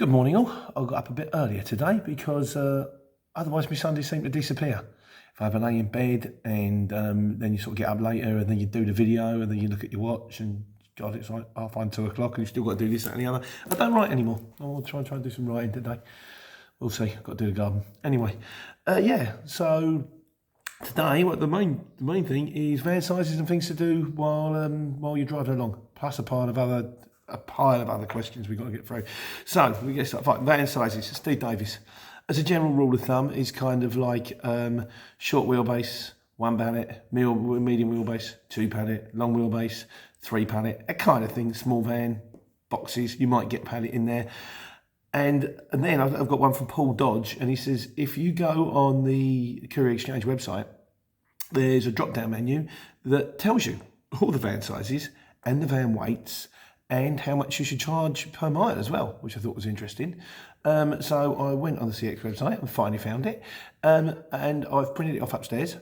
Good morning all. I got up a bit earlier today because otherwise my Sundays seem to disappear. If I have a lay in bed and then you sort of get up later and then you do the video and then you look at your watch and God, it's like 2:30 and you still got to do this, that and the other. I don't write anymore. I want to try and do some writing today. We'll see. I've got to do the garden. Anyway, so today what the main thing is van sizes and things to do while you're driving along, plus a pile of other questions we've got to get through. So we get started. Right, van sizes. Steve Davis, as a general rule of thumb, is kind of like short wheelbase, 1 pallet, medium wheelbase, 2 pallet, long wheelbase, 3 pallet, that kind of thing. Small van, boxes. You might get pallet in there. And then I've got one from Paul Dodge, and he says if you go on the Courier Exchange website, there's a drop-down menu that tells you all the van sizes and the van weights and how much you should charge per mile as well, which I thought was interesting. So I went on the CX website and finally found it, and I've printed it off upstairs.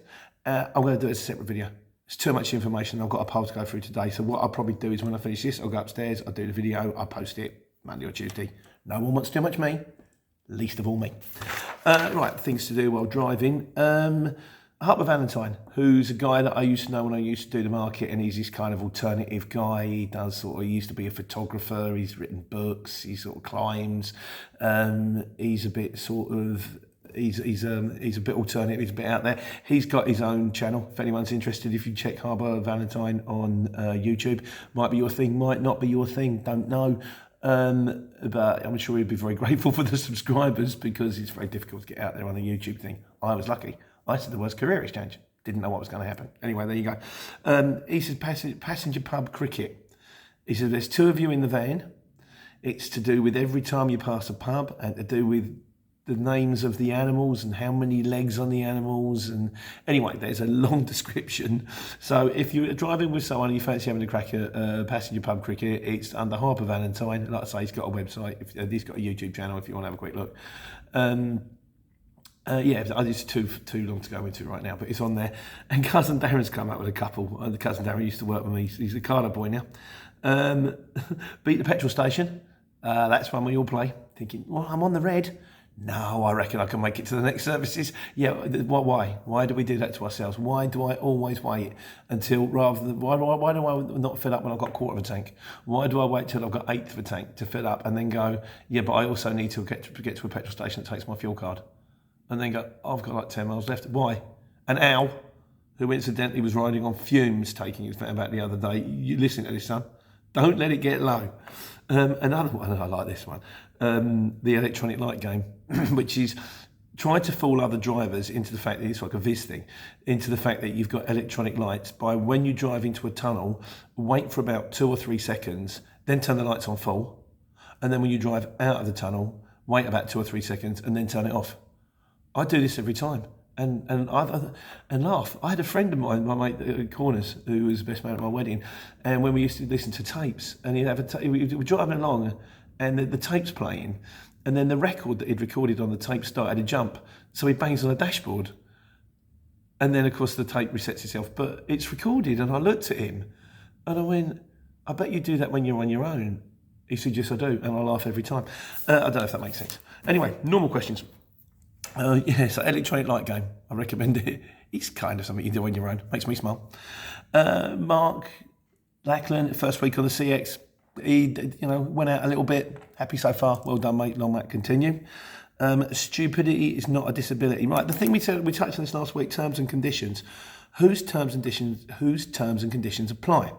I'm going to do it as a separate video. It's too much information. I've got a poll to go through today. So what I'll probably do is when I finish this, I'll go upstairs, I'll do the video, I'll post it Monday or Tuesday. No one wants too much me, least of all me. Right, things to do while driving. Harper Valentine, who's a guy that I used to know when I used to do the market, and he's this kind of alternative guy. He used to be a photographer, he's written books, he sort of climbs. He's a bit he's a bit alternative, he's a bit out there. He's got his own channel, if anyone's interested. If you check Harper Valentine on YouTube, might be your thing, might not be your thing, don't know. But I'm sure he'd be very grateful for the subscribers because it's very difficult to get out there on the YouTube thing. I was lucky. I said the words Courier Exchange. Didn't know what was going to happen. Anyway, there you go. He says passenger pub cricket. He said there's 2 of you in the van. It's to do with every time you pass a pub and to do with the names of the animals and how many legs on the animals. And anyway, there's a long description. So if you're driving with someone and you fancy having a crack at passenger pub cricket, it's under Harper Valentine. Like I say, he's got a website. He's got a YouTube channel if you want to have a quick look. It's too long to go into right now, but it's on there. And Cousin Darren's come up with a couple. Cousin Darren used to work with me. He's a Carter boy now. Beat the petrol station. That's one we all play. Thinking, well, I'm on the red. No, I reckon I can make it to the next services. Yeah, why? Why do we do that to ourselves? Why do I always wait until why do I not fill up when I've got 1/4 of a tank? Why do I wait till I've got 1/8 of a tank to fill up and then go, yeah, but I also need to get to a petrol station that takes my fuel card? And then go, I've got like 10 miles left. Why? And Al, who incidentally was riding on fumes, taking his van back the other day, you listen to this, son. Don't let it get low. Another one, I like this one, the electronic light game, which is trying to fool other drivers into the fact that it's like a Viz thing, into the fact that you've got electronic lights by when you drive into a tunnel, wait for about 2 or 3 seconds, then turn the lights on full. And then when you drive out of the tunnel, wait about 2 or 3 seconds and then turn it off. I do this every time and laugh. I had a friend of mine, my mate Corners, who was the best man at my wedding, and when we used to listen to tapes, and he'd have we were driving along, and the tape's playing, and then the record that he'd recorded on the tape started to jump, so he bangs on the dashboard, and then of course the tape resets itself, but it's recorded, and I looked at him, and I went, I bet you do that when you're on your own. He said, yes, I do, and I laugh every time. I don't know if that makes sense. Anyway, normal questions. So electronic light game, I recommend it. It's kind of something you do on your own. Makes me smile. Mark Lackland, first week on the CX. He went out a little bit. Happy so far. Well done, mate. Long may it continue. Stupidity is not a disability. Right, the thing we touched on this last week, terms and conditions. Whose terms and conditions apply?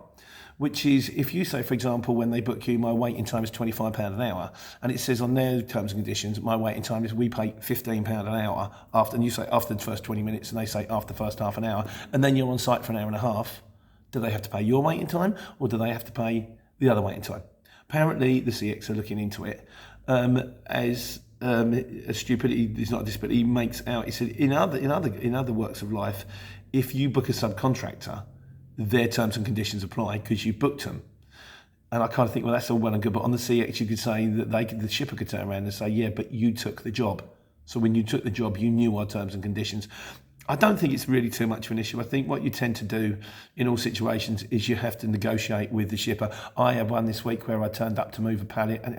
Which is, if you say, for example, when they book you, my waiting time is £25 an hour, and it says on their terms and conditions, my waiting time is we pay £15 an hour after, and you say after the first 20 minutes, and they say after the first half an hour, and then you're on site for an hour and a half, do they have to pay your waiting time, or do they have to pay the other waiting time? Apparently, the CX are looking into it. As stupidity is not a disability, he makes out, he said, in other works of life, if you book a subcontractor, their terms and conditions apply because you booked them. And I kind of think, well, that's all well and good, but on the CX you could say that the shipper could turn around and say, yeah, but you took the job. So when you took the job, you knew our terms and conditions. I don't think it's really too much of an issue. I think what you tend to do in all situations is you have to negotiate with the shipper. I had one this week where I turned up to move a pallet, and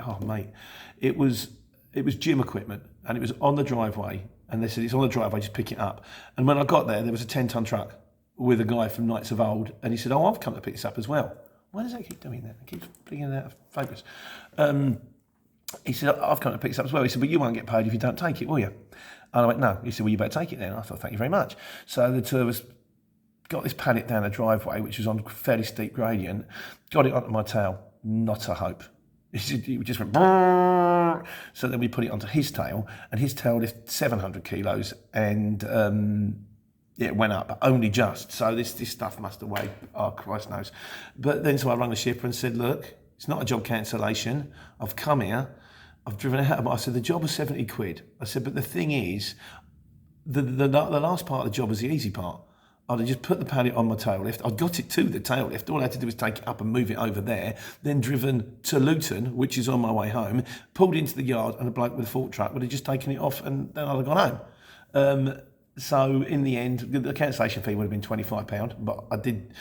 it was gym equipment, and it was on the driveway, and they said it's on the driveway, just pick it up. And when I got there was a 10-ton truck with a guy from Knights of Old, and he said, "Oh, I've come to pick this up as well." Why does that keep doing that? It keeps bringing it out of focus. He said, "I've come to pick this up as well." He said, "But you won't get paid if you don't take it, will you?" And I went, "No." He said, "Well, you better take it then." I thought, "Thank you very much." So the two of us got this pallet down a driveway, which was on a fairly steep gradient, got it onto my tail, not a hope. It just went, brrr. So then we put it onto his tail, and his tail lifted 700 kilos, and it went up, only just. So this stuff must have weighed, oh, Christ knows. But then so I rang the shipper and said, "Look, it's not a job cancellation. I've come here. I've driven out." I said, "The job was 70 quid. I said, "But the thing is, the last part of the job was the easy part. I'd have just put the pallet on my tail lift. I'd got it to the tail lift. All I had to do was take it up and move it over there, then driven to Luton, which is on my way home, pulled into the yard, and a bloke with a fork truck would have just taken it off, and then I'd have gone home." So in the end, the cancellation fee would have been £25, but I did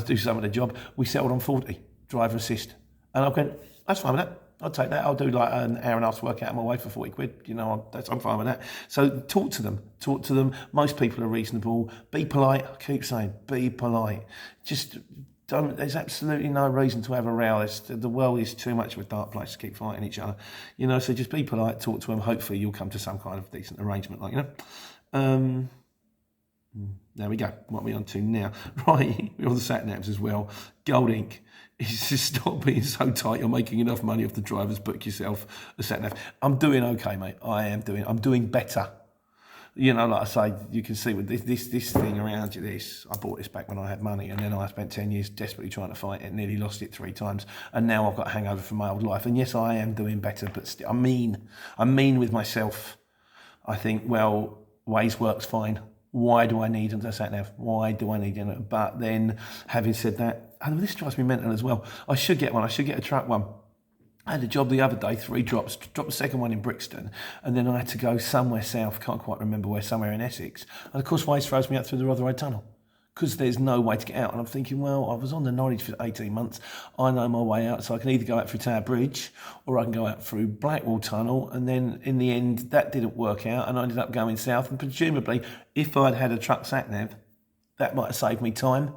do some of the job. We settled on 40, driver assist. And I went, "That's fine with that. I'll take that. I'll do like an hour and a half's work out of my way for 40 quid. You know, I'm fine with that." So talk to them. Most people are reasonable. Be polite. I keep saying, be polite. Just don't, there's absolutely no reason to have a row. The world is too much of a dark place to keep fighting each other. You know, so just be polite, talk to them. Hopefully you'll come to some kind of decent arrangement, like, you know. There we go. What are we on to now? Right, we're on the sat navs as well. Gold Ink. It's just stop being so tight. You're making enough money off the drivers. Book yourself a sat nav. I'm doing okay, mate. I'm doing better. You know, like I say, you can see with this thing around you. I bought this back when I had money, and then I spent 10 years desperately trying to fight it. Nearly lost it 3 times, and now I've got a hangover from my old life. And yes, I am doing better, but still, I'm mean with myself. I think, well, Waze works fine. Why do I need a sat nav? Why do I need it? But then, having said that, and this drives me mental as well. I should get one. I should get a truck one. I had a job the other day, 3 drops, dropped the second one in Brixton, and then I had to go somewhere south, can't quite remember where, somewhere in Essex. And of course, Waze throws me out through the Rotherhithe Tunnel because there's no way to get out. And I'm thinking, well, I was on the Norwich for 18 months. I know my way out, so I can either go out through Tower Bridge or I can go out through Blackwall Tunnel. And then in the end, that didn't work out, and I ended up going south. And presumably, if I'd had a truck sat nav, that might have saved me time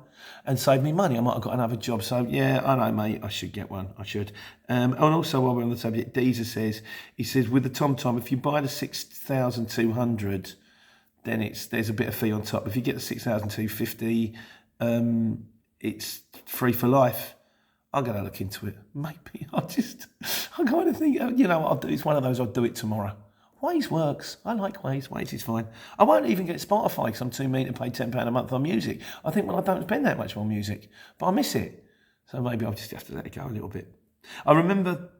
and saved me money. I might have got another job. So yeah, I know, mate, I should get one. I should. And also, while we're on the subject, Deezer says, with the TomTom, if you buy the 6,200, then there's a bit of fee on top. If you get the 6,250, it's free for life. I'm going to look into it. Maybe I kind of think, you know what I'll do? It's one of those, I'll do it tomorrow. Waze works. I like Waze. Waze is fine. I won't even get Spotify because I'm too mean to pay £10 a month on music. I think, well, I don't spend that much on music, but I miss it. So maybe I'll just have to let it go a little bit. I remember,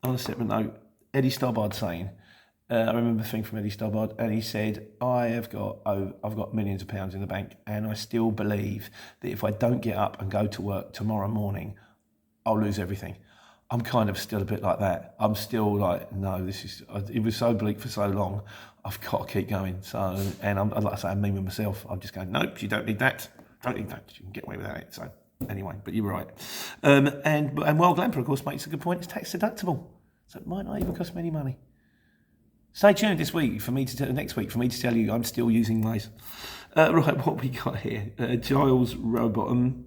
on a separate note, Eddie Stobbard saying, I remember a thing from Eddie Stobbard, and he said, I've got millions of pounds in the bank, and I still believe that if I don't get up and go to work tomorrow morning, I'll lose everything. I'm kind of still a bit like that. I'm still like, no, it was so bleak for so long. I've got to keep going. So, and like I say, I'm mean with myself. I'm just going, nope, you don't need that. Don't need that. You can get away without it. So anyway, but you were right. And Wild Glamper, of course, makes a good point. It's tax deductible. So it might not even cost me any money. Stay tuned next week for me to tell you I'm still using Waze. Right, what we got here? Giles Rowbottom.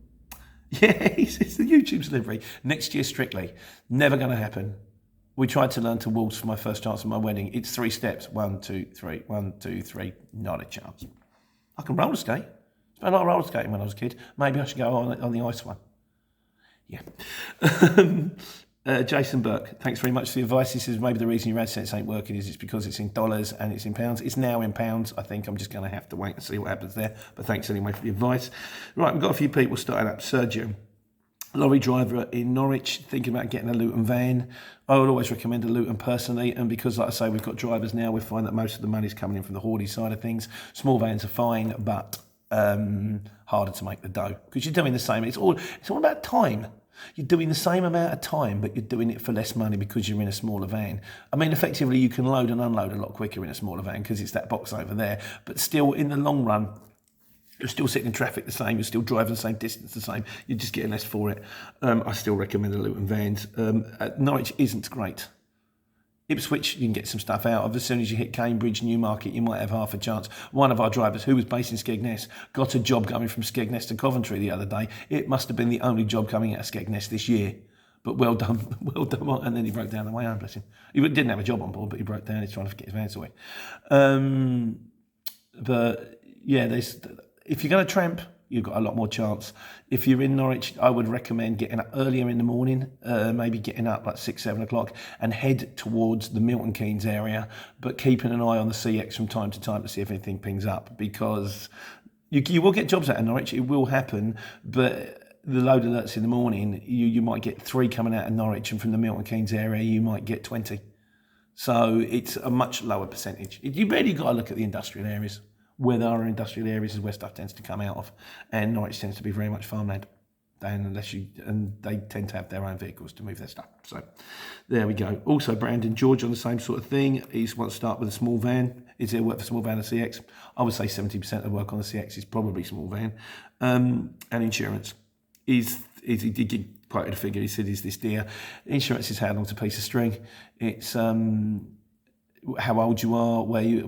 Yeah, it's the YouTube delivery. Next year, Strictly. Never going to happen. We tried to learn to waltz for my first chance at my wedding. It's 3 steps. 1, 2, 3. 1, 2, 3. Not a chance. I can roller skate. Spent a lot of roller skating when I was a kid. Maybe I should go on the ice one. Yeah. Jason Burke, thanks very much for the advice. He says maybe the reason your AdSense ain't working is it's because it's in dollars and it's in pounds. It's now in pounds. I think I'm just going to have to wait and see what happens there. But thanks anyway for the advice. Right, we've got a few people starting up. Sergio, lorry driver in Norwich, thinking about getting a Luton van. I would always recommend a Luton personally, and because, like I say, we've got drivers now, we find that most of the money's coming in from the Hordey side of things. Small vans are fine, but harder to make the dough because you're doing the same. It's all about time. You're doing the same amount of time, but you're doing it for less money because you're in a smaller van. I mean, effectively, you can load and unload a lot quicker in a smaller van because it's that box over there. But still, in the long run, you're still sitting in traffic the same. You're still driving the same distance the same. You're just getting less for it. I still recommend the Luton vans. Norwich isn't great. Ipswich, you can get some stuff out of. As soon as you hit Cambridge, Newmarket, you might have half a chance. One of our drivers, who was based in Skegness, got a job going from Skegness to Coventry the other day. It must have been the only job coming out of Skegness this year. But well done, well done. And then he broke down the way home, bless him. He didn't have a job on board, but he broke down. He's trying to get his van sorted. But yeah, if you're going to tramp, you've got a lot more chance. If you're in Norwich, I would recommend getting up earlier in the morning, maybe getting up like 6, 7 o'clock and head towards the Milton Keynes area, but keeping an eye on the CX from time to time to see if anything pings up, because you will get jobs out of Norwich. It will happen, but the load alerts in the morning, you might get 3 coming out of Norwich, and from the Milton Keynes area, you might get 20. So it's a much lower percentage. You really got to look at the industrial areas. Where there are industrial areas is where stuff tends to come out of, and Norwich tends to be very much farmland. And they tend to have their own vehicles to move their stuff. So there we go. Also, Brandon George on the same sort of thing. He wants to start with a small van. Is there work for small van and CX? I would say 70% of work on the CX is probably small van. And insurance. He did quoted a figure. He said, "Is this dear?" Insurance is how long's a piece of string. It's how old you are,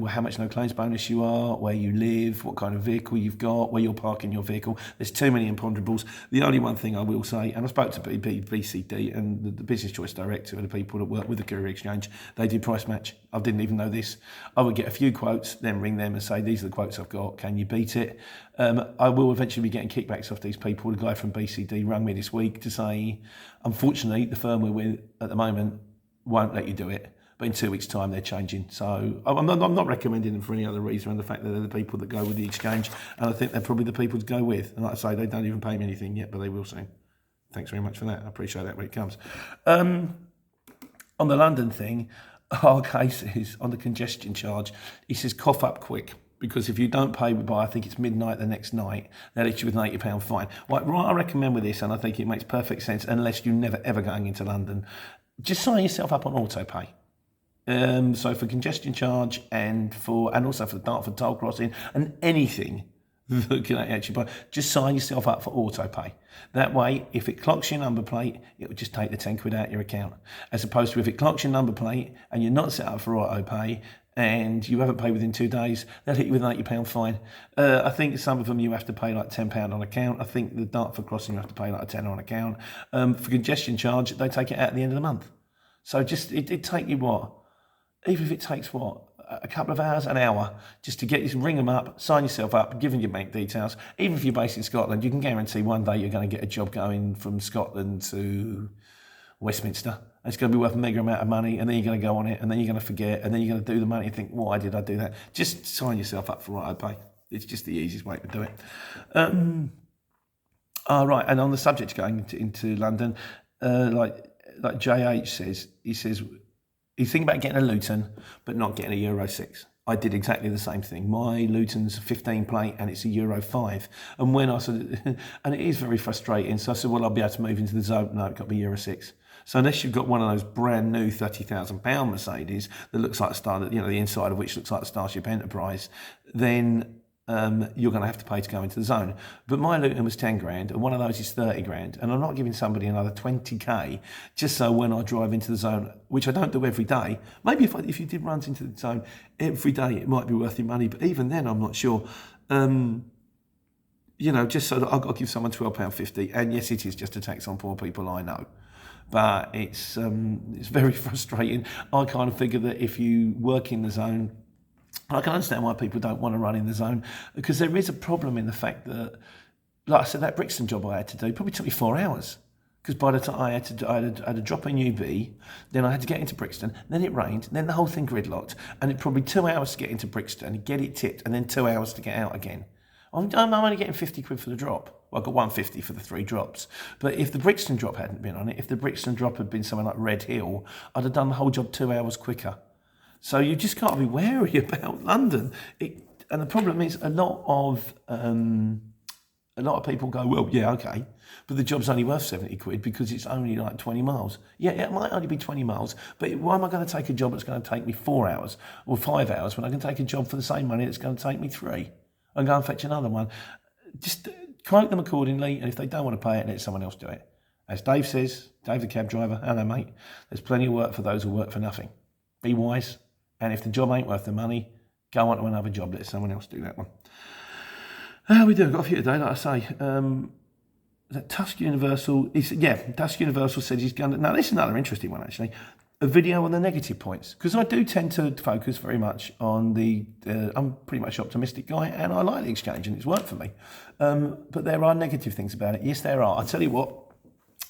how much no claims bonus you are, where you live, what kind of vehicle you've got, where you're parking your vehicle. There's too many imponderables. The only one thing I will say, and I spoke to BCD and the Business Choice Director and the people that work with the Courier Exchange, they do price match. I didn't even know this. I would get a few quotes, then ring them and say, these are the quotes I've got, can you beat it? I will eventually be getting kickbacks off these people. The guy from BCD rang me this week to say, unfortunately, the firm we're with at the moment won't let you do it. But in 2 weeks' time, they're changing. So I'm not recommending them for any other reason than the fact that they're the people that go with the exchange. And I think they're probably the people to go with. And like I say, they don't even pay me anything yet, but they will soon. Thanks very much for that. I appreciate that when it comes. On the London thing, our case is on the congestion charge. He says, cough up quick. Because if you don't pay by, I think it's midnight the next night, they'll hit you with an £80 fine. What I recommend with this, and I think it makes perfect sense, unless you're never ever going into London, just sign yourself up on autopay. So for congestion charge and also for the Dartford toll crossing and anything that can actually buy, just sign yourself up for autopay. That way, if it clocks your number plate, it will just take the 10 quid out your account. As opposed to if it clocks your number plate and you're not set up for autopay and you haven't paid within 2 days, they'll hit you with an £80 fine. I think some of them you have to pay like £10 on account. I think the Dartford crossing you have to pay like a tenner on account. For congestion charge, they take it out at the end of the month. So just it take you what? Even if it takes, a couple of hours, an hour, just to ring them up, sign yourself up, give them your bank details. Even if you're based in Scotland, you can guarantee one day you're going to get a job going from Scotland to Westminster. It's going to be worth a mega amount of money, and then you're going to go on it, and then you're going to forget, and then you're going to do the money and think, why did I do that? Just sign yourself up for autopay. It's just the easiest way to do it. Right, and on the subject of going into London, like JH says, he says, you think about getting a Luton, but not getting a Euro 6. I did exactly the same thing. My Luton's a 15 plate and it's a Euro 5. And when I said, and it is very frustrating. So I said, well, I'll be able to move into the zone. No, it's got to be Euro 6. So unless you've got one of those brand new £30,000 Mercedes that looks like the inside of which looks like the Starship Enterprise, then you're going to have to pay to go into the zone. But my Luton was 10 grand and one of those is 30 grand. And I'm not giving somebody another 20k just so when I drive into the zone, which I don't do every day, maybe if you did runs into the zone every day, it might be worth your money. But even then, I'm not sure. Just so that I'll give someone £12.50. And yes, it is just a tax on poor people, I know. But it's very frustrating. I kind of figure that if you work in the zone, I can understand why people don't want to run in the zone, because there is a problem in the fact that, like I said, that Brixton job I had to do probably took me 4 hours. Because by the time I had to drop in UB, then I had to get into Brixton, then it rained, then the whole thing gridlocked, and it probably 2 hours to get into Brixton, get it tipped, and then 2 hours to get out again. I'm only getting 50 quid for the drop. Well, I got 150 for the 3 drops. But if the Brixton drop hadn't been on it, if the Brixton drop had been somewhere like Red Hill, I'd have done the whole job 2 hours quicker. So you just got to be wary about London. And the problem is a lot of people go, well, yeah, okay. but the job's only worth 70 quid because it's only like 20 miles. Yeah, it might only be 20 miles, but why am I going to take a job that's going to take me 4 hours or 5 hours when I can take a job for the same money that's going to take me 3 and go and fetch another one? Just quote them accordingly, and if they don't want to pay it, let someone else do it. As Dave says, Dave the cab driver, hello mate, there's plenty of work for those who work for nothing. Be wise, and if the job ain't worth the money, go on to another job, let someone else do that one. How we doing? Got a few today, like I say. Tusk Universal, Tusk Universal said he's going to... Now, this is another interesting one, actually. A video on the negative points. Because I do tend to focus very much on the... I'm pretty much optimistic guy, and I like the exchange, and it's worked for me. But there are negative things about it. Yes, there are. I'll tell you what.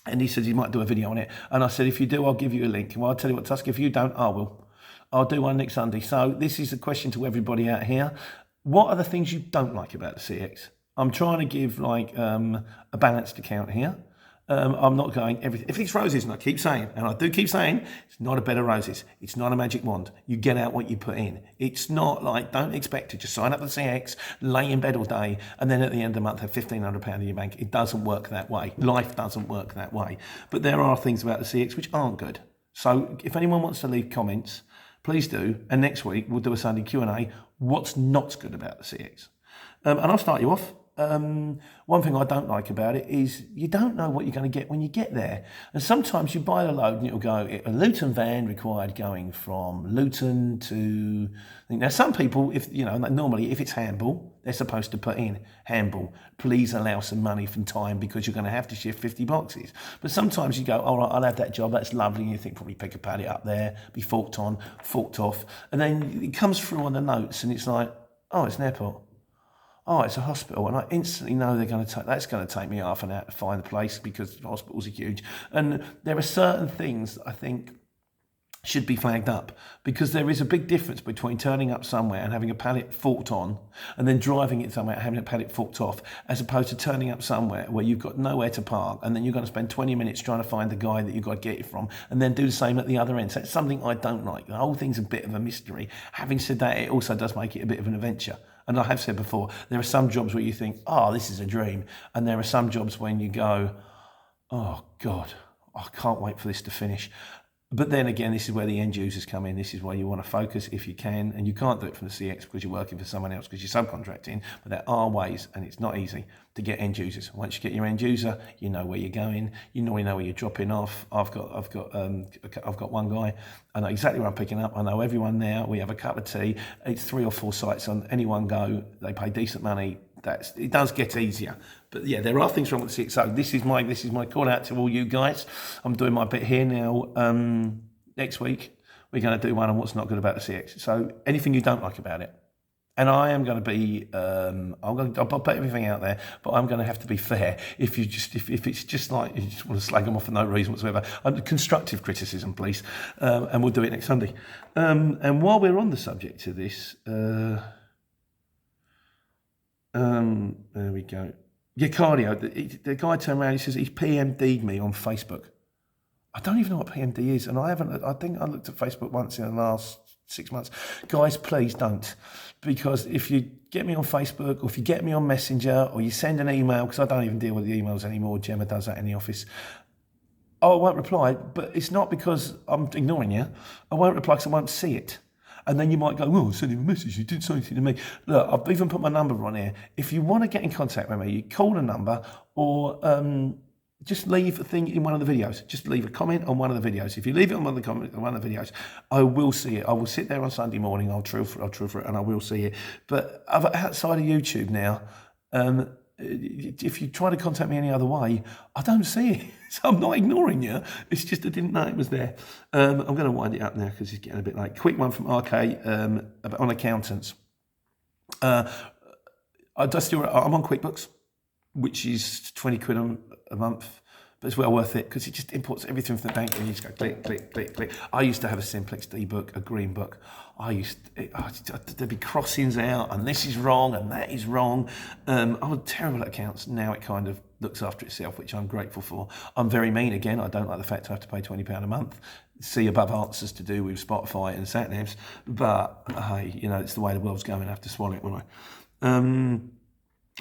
And he said he might do a video on it. And I said, if you do, I'll give you a link. Well, I'll tell you what, Tusk, if you don't, I will. I'll do one next Sunday. So this is a question to everybody out here. What are the things you don't like about the CX? I'm trying to give like a balanced account here. I'm not going everything. If it's roses, and I keep saying, and I do keep saying, it's not a bed of roses. It's not a magic wand. You get out what you put in. It's not like, don't expect to just sign up to the CX, lay in bed all day, and then at the end of the month have £1,500 in your bank. It doesn't work that way. Life doesn't work that way. But there are things about the CX which aren't good. So if anyone wants to leave comments, please do. And next week we'll do a Sunday Q&A. What's not good about the CX? And I'll start you off. One thing I don't like about it is you don't know what you're going to get when you get there. And sometimes you buy a load and it'll go, a Luton van required going from Luton to... Now some people, normally if it's handball, they're supposed to put in handball. Please allow some money from time because you're going to have to shift 50 boxes. But sometimes you go, all right, I'll have that job, that's lovely. And you think probably pick a pallet up there, be forked on, forked off. And then it comes through on the notes and it's like, oh, it's an airport. Oh, it's a hospital, and I instantly know that's going to take me half an hour to find the place because hospitals are huge. And there are certain things I think should be flagged up because there is a big difference between turning up somewhere and having a pallet forked on and then driving it somewhere and having a pallet forked off, as opposed to turning up somewhere where you've got nowhere to park and then you're going to spend 20 minutes trying to find the guy that you've got to get it from and then do the same at the other end. So it's something I don't like. The whole thing's a bit of a mystery. Having said that, it also does make it a bit of an adventure. And I have said before, there are some jobs where you think, oh, this is a dream. And there are some jobs when you go, oh, God, I can't wait for this to finish. But then again, this is where the end users come in. This is where you want to focus if you can. And you can't do it from the CX because you're working for someone else because you're subcontracting. But there are ways, and it's not easy, to get end users. Once you get your end user, you know where you're going. You normally know where you're dropping off. I've got one guy. I know exactly where I'm picking up. I know everyone there. We have a cup of tea. It's 3 or 4 sites on any one go. They pay decent money. It does get easier. But yeah, there are things wrong with the CX. So this is my call out to all you guys. I'm doing my bit here now. Next week, we're going to do one on what's not good about the CX. So anything you don't like about it. And I am going to be, I'll put everything out there, but I'm going to have to be fair. If it's just like you just want to slag them off for no reason whatsoever, constructive criticism, please, and we'll do it next Sunday. And while we're on the subject of this, there we go. Yeah, cardio. The guy turned around. He says he's PMD'd me on Facebook. I don't even know what PMD is, and I haven't. I think I looked at Facebook once in the last 6 months. Guys, please don't, because if you get me on Facebook, or if you get me on Messenger, or you send an email, because I don't even deal with the emails anymore. Gemma does that in the office. Oh, I won't reply, but it's not because I'm ignoring you. I won't reply because I won't see it. And then you might go, oh, send him a message, you didn't say anything to me. Look, I've even put my number on here. If you want to get in contact with me, you call the number or just leave a thing in one of the videos. Just leave a comment on one of the videos. If you leave it on one of the videos, I will see it. I will sit there on Sunday morning, I'll trill for it, and I will see it. But outside of YouTube now, if you try to contact me any other way, I don't see it. So I'm not ignoring you. It's just I didn't know it was there. I'm going to wind it up now because it's getting a bit late. Quick one from RK on accountants. I'm on QuickBooks, which is 20 quid a month. But it's well worth it because it just imports everything from the bank and you just go click, click, click, click. I used to have a Simplex D book, a green book. There'd be crossings out and this is wrong and that is wrong. I was terrible at accounts. Now it kind of looks after itself, which I'm grateful for. I'm very mean again. I don't like the fact I have to pay £20 a month. See above answers to do with Spotify and sat-navs. But hey, it's the way the world's going. I have to swallow it, won't I?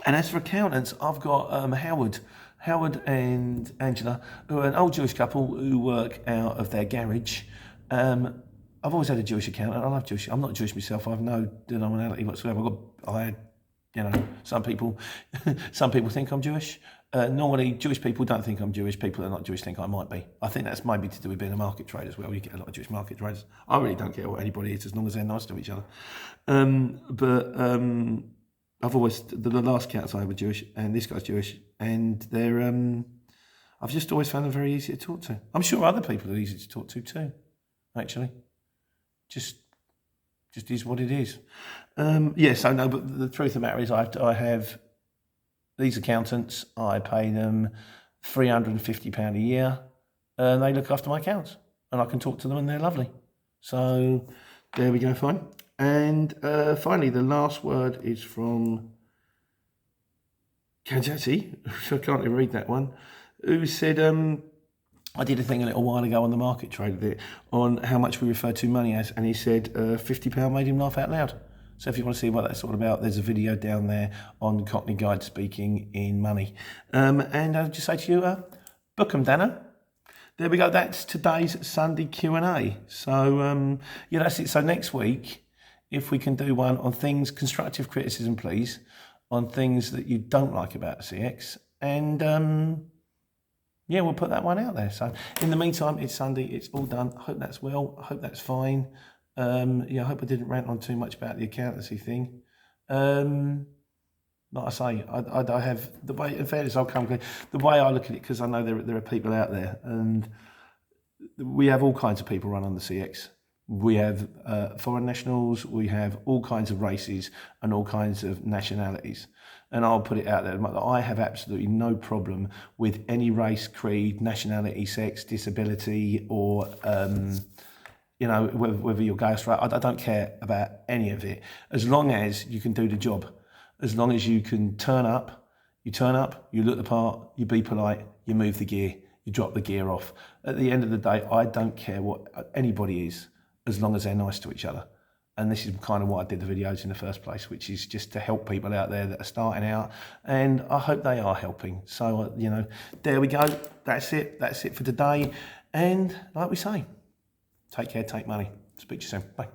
And as for accountants, I've got Howard Howard and Angela, who are an old Jewish couple who work out of their garage. I've always had a Jewish accountant. I love Jewish. I'm not Jewish myself. I have no denominality whatsoever. Some people think I'm Jewish. Normally, Jewish people don't think I'm Jewish. People that are not Jewish think I might be. I think that's maybe to do with being a market trader as well. You get a lot of Jewish market traders. I really don't care what anybody is as long as they're nice to each other. I've always, the last accountants I had were Jewish, and this guy's Jewish, and they're, I've just always found them very easy to talk to. I'm sure other people are easy to talk to too, actually. Just is what it is. But the truth of the matter is I have these accountants, I pay them £350 a year, and they look after my accounts, and I can talk to them and they're lovely. So there we go, fine. And finally, the last word is from Kanjati, I can't even read that one, who said, I did a thing a little while ago on the market trade bit on how much we refer to money as, and he said £50 made him laugh out loud. So if you want to see what that's all about, there's a video down there on Cockney Guide speaking in money. And I'll just say to you, book 'em, Dano. There we go. That's today's Sunday Q&A. So that's it. So next week, if we can do one on things, constructive criticism, please, on things that you don't like about the CX, and we'll put that one out there. So in the meantime, it's Sunday, it's all done. I hope that's well, I hope that's fine. I hope I didn't rant on too much about the accountancy thing. Like I say, I have, the way, in fairness, I'll come clean. The way I look at it, because I know there are people out there, and we have all kinds of people run on the CX. We have foreign nationals, we have all kinds of races and all kinds of nationalities. And I'll put it out there, I have absolutely no problem with any race, creed, nationality, sex, disability, or, whether you're gay or straight. I don't care about any of it, as long as you can do the job. As long as you can turn up, you look the part, you be polite, you move the gear, you drop the gear off. At the end of the day, I don't care what anybody is, as long as they're nice to each other. And this is kind of why I did the videos in the first place, which is just to help people out there that are starting out. And I hope they are helping. So, there we go. That's it. That's it for today. And like we say, take care, take money. Speak to you soon. Bye.